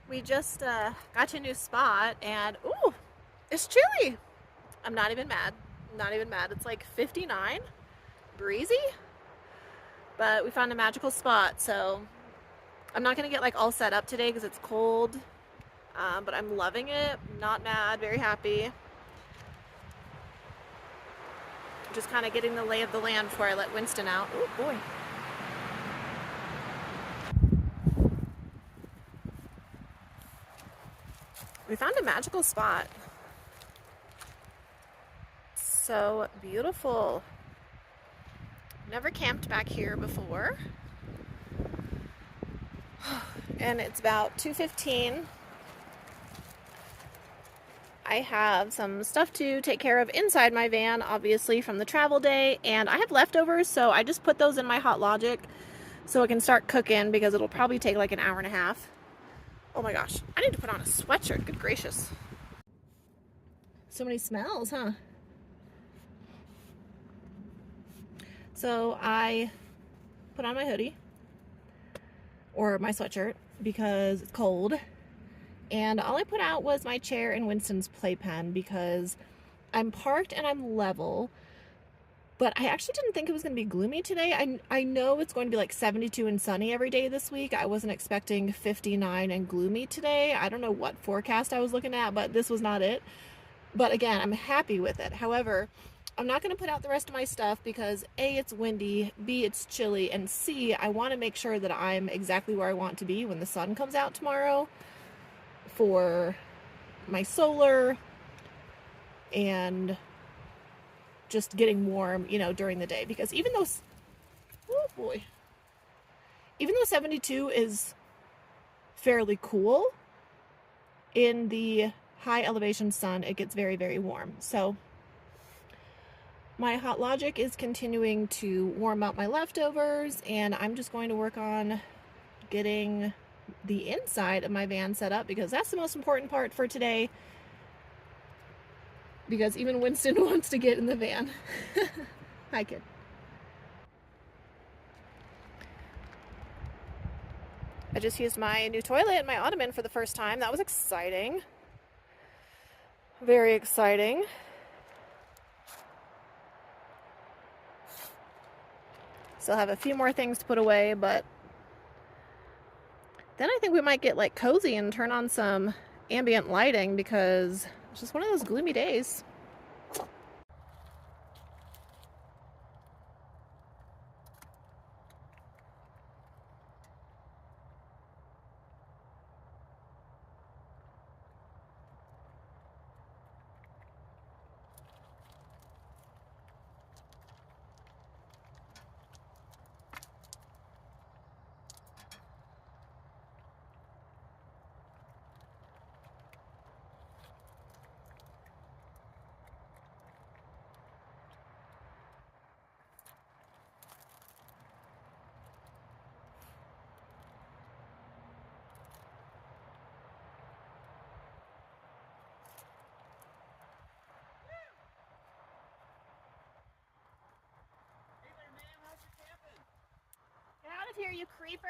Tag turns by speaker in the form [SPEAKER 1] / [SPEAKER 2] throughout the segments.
[SPEAKER 1] We just got to a new spot and ooh, it's chilly. I'm not even mad. Not even mad. It's like 59, breezy, but we found a magical spot. So I'm not gonna get like all set up today because it's cold, but I'm loving it. Not mad, very happy. Just kind of getting the lay of the land before I let Wynston out. Oh boy. We found a magical spot. So beautiful. Never camped back here before. And it's about 2:15. I have some stuff to take care of inside my van, obviously from the travel day, and I have leftovers, so I just put those in my Hot Logic so it can start cooking because it'll probably take like an hour and a half. Oh my gosh, I need to put on a sweatshirt, good gracious. So many smells, huh? So I put on my hoodie or my sweatshirt because it's cold. And all I put out was my chair and Winston's playpen because I'm parked and I'm level. But I actually didn't think it was going to be gloomy today. I know it's going to be like 72 and sunny every day this week. I wasn't expecting 59 and gloomy today. I don't know what forecast I was looking at, but this was not it. But again, I'm happy with it. However, I'm not going to put out the rest of my stuff because A, it's windy, B, it's chilly, and C, I want to make sure that I'm exactly where I want to be when the sun comes out tomorrow for my solar and just getting warm, you know, during the day. Because even though, oh boy, even though 72 is fairly cool, in the high elevation sun, it gets very, very warm. So my Hot Logic is continuing to warm up my leftovers, and I'm just going to work on getting the inside of my van set up because that's the most important part for today. Because even Wynston wants to get in the van. Hi, kid. I just used my new toilet and my ottoman for the first time. That was exciting. Very exciting. Still have a few more things to put away, but then I think we might get like cozy and turn on some ambient lighting because it's just one of those gloomy days. Out of here, you creeper.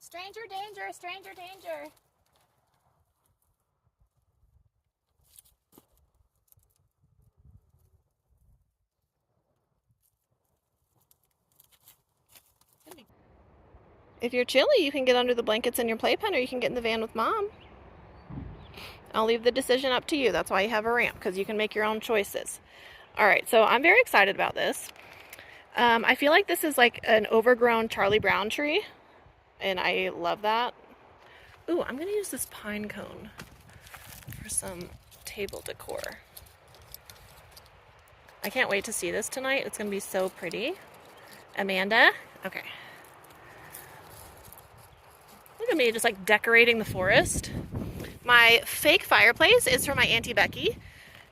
[SPEAKER 1] Stranger danger, stranger danger. If you're chilly, you can get under the blankets in your playpen or you can get in the van with Mom. I'll leave the decision up to you. That's why you have a ramp, because you can make your own choices. Alright, so I'm very excited about this. I feel like this is like an overgrown Charlie Brown tree, and I love that. Ooh, I'm going to use this pine cone for some table decor. I can't wait to see this tonight. It's going to be so pretty. Amanda? Okay. Look at me just like decorating the forest. My fake fireplace is from my Auntie Becky.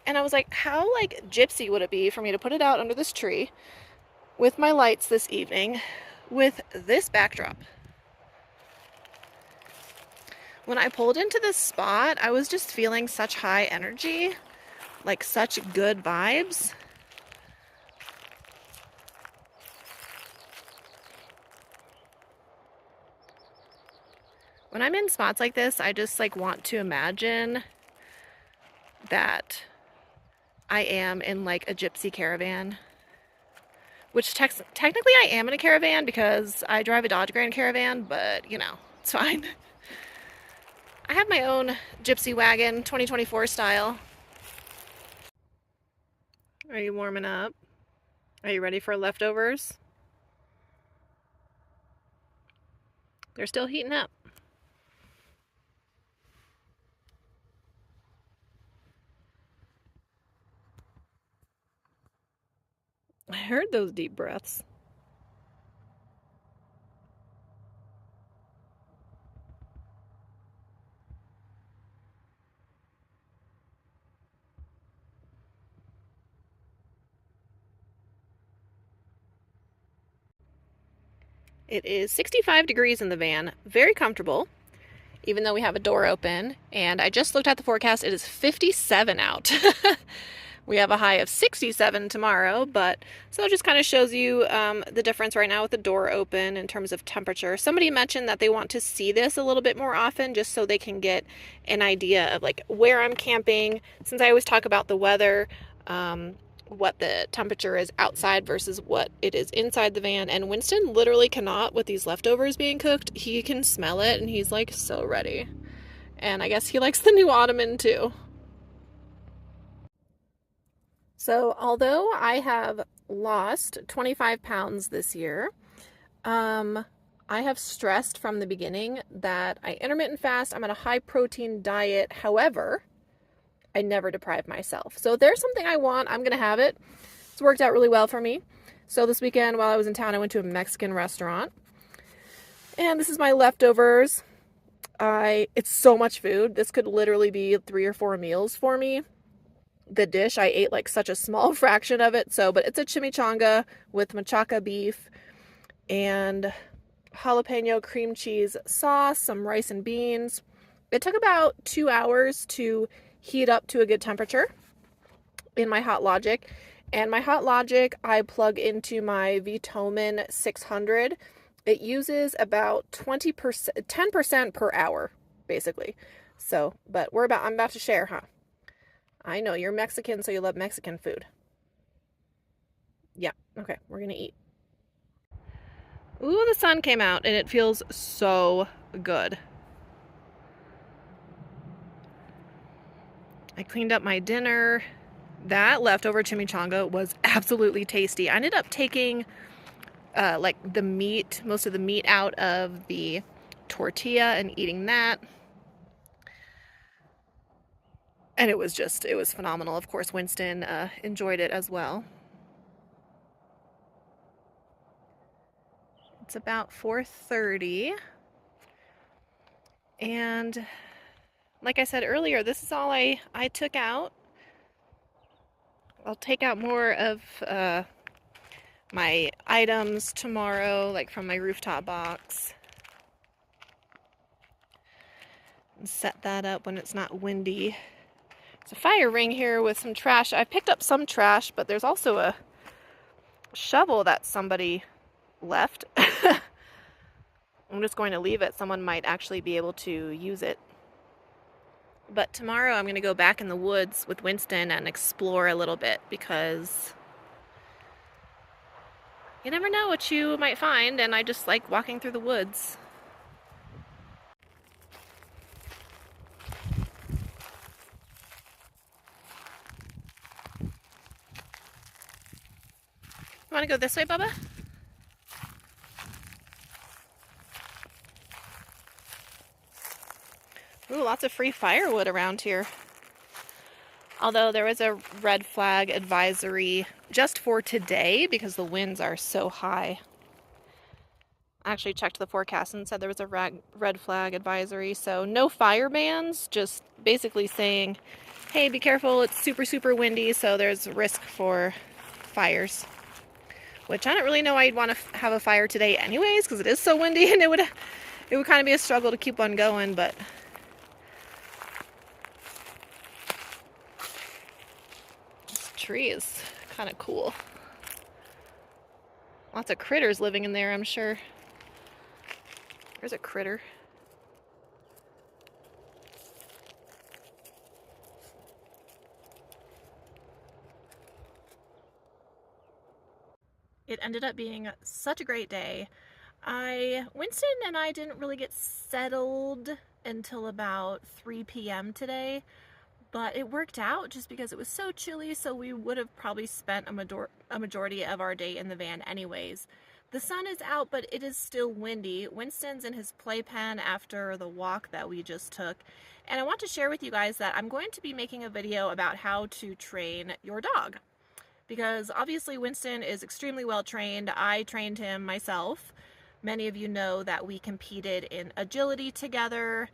[SPEAKER 1] And I was like, how like gypsy would it be for me to put it out under this tree with my lights this evening with this backdrop? When I pulled into this spot, I was just feeling such high energy, like such good vibes. When I'm in spots like this, I just like want to imagine that I am in like a gypsy caravan, which technically I am in a caravan because I drive a Dodge Grand Caravan, but you know, it's fine. I have my own gypsy wagon, 2024 style. Are you warming up? Are you ready for leftovers? They're still heating up. I heard those deep breaths. It is 65 degrees in the van, very comfortable, even though we have a door open. And I just looked at the forecast, it is 57 out. We have a high of 67 tomorrow, but so it just kind of shows you the difference right now with the door open in terms of temperature. Somebody mentioned that they want to see this a little bit more often just so they can get an idea of like where I'm camping. Since I always talk about the weather, what the temperature is outside versus what it is inside the van. And Wynston literally cannot with these leftovers being cooked. He can smell it and he's like so ready. And I guess he likes the new ottoman too. So although I have lost 25 pounds this year, I have stressed from the beginning that I intermittent fast. I'm on a high protein diet. However, I never deprive myself. So if there's something I want, I'm going to have it. It's worked out really well for me. So this weekend while I was in town, I went to a Mexican restaurant. And this is my leftovers. It's so much food. This could literally be 3 or 4 meals for me. The dish, I ate like such a small fraction of it. But it's a chimichanga with machaca beef and jalapeno cream cheese sauce, some rice and beans. It took about 2 hours to heat up to a good temperature in my Hot Logic. And my Hot Logic, I plug into my Vitomin 600. It uses about 20%, 10% per hour, basically. So, but I'm about to share, huh? I know, you're Mexican, so you love Mexican food. Yeah, okay, we're gonna eat. Ooh, the sun came out and it feels so good. I cleaned up my dinner. That leftover chimichanga was absolutely tasty. I ended up taking like the meat, most of the meat out of the tortilla and eating that. And it was phenomenal. Of course, Wynston enjoyed it as well. It's about 4:30. And like I said earlier, this is all I took out. I'll take out more of my items tomorrow, like from my rooftop box. And set that up when it's not windy. There's a fire ring here with some trash. I picked up some trash, but there's also a shovel that somebody left. I'm just going to leave it. Someone might actually be able to use it. But tomorrow I'm going to go back in the woods with Wynston and explore a little bit because you never know what you might find, and I just like walking through the woods. You want to go this way, Bubba? Ooh, lots of free firewood around here. Although there was a red flag advisory just for today because the winds are so high. I actually checked the forecast and said there was a red flag advisory. So no fire bans, just basically saying, hey, be careful, it's super, super windy, so there's risk for fires. Which I don't really know I'd want to have a fire today anyways because it is so windy and it would kind of be a struggle to keep one going, but tree is kind of cool. Lots of critters living in there, I'm sure. There's a critter. It ended up being such a great day. Winston and I didn't really get settled until about 3 p.m. today, but it worked out just because it was so chilly, so we would have probably spent a majority of our day in the van anyways. The sun is out, but it is still windy. Winston's in his playpen after the walk that we just took, and I want to share with you guys that I'm going to be making a video about how to train your dog. Because obviously Winston is extremely well trained. I trained him myself. Many of you know that we competed in agility together,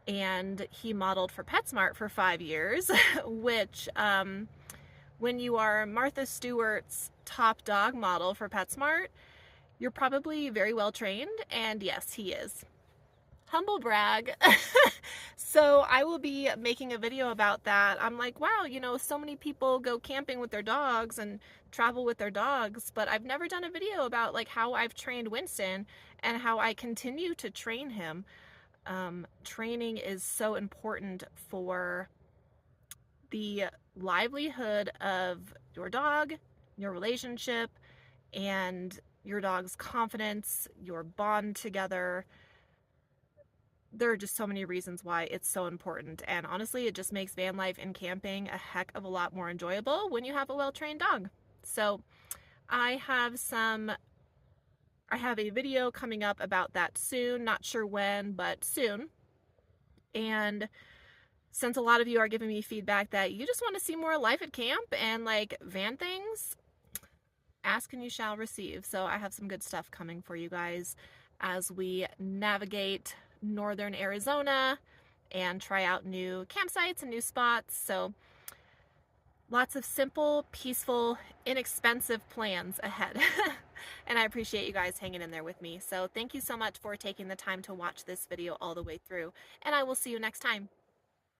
[SPEAKER 1] and he modeled for PetSmart for 5 years, which when you are Martha Stewart's top dog model for PetSmart, you're probably very well trained, and yes, he is. Humble brag. So I will be making a video about that. I'm like, wow, you know, so many people go camping with their dogs and travel with their dogs, but I've never done a video about like how I've trained Winston and how I continue to train him. Training is so important for the livelihood of your dog, your relationship, and your dog's confidence, your bond together. There are just so many reasons why it's so important, and honestly, it just makes van life and camping a heck of a lot more enjoyable when you have a well-trained dog. So I have a video coming up about that soon, not sure when, but soon. And since a lot of you are giving me feedback that you just want to see more life at camp and like van things, ask and you shall receive. So I have some good stuff coming for you guys as we navigate northern Arizona and try out new campsites and new spots. So lots of simple, peaceful, inexpensive plans ahead. And I appreciate you guys hanging in there with me. So thank you so much for taking the time to watch this video all the way through, and I will see you next time.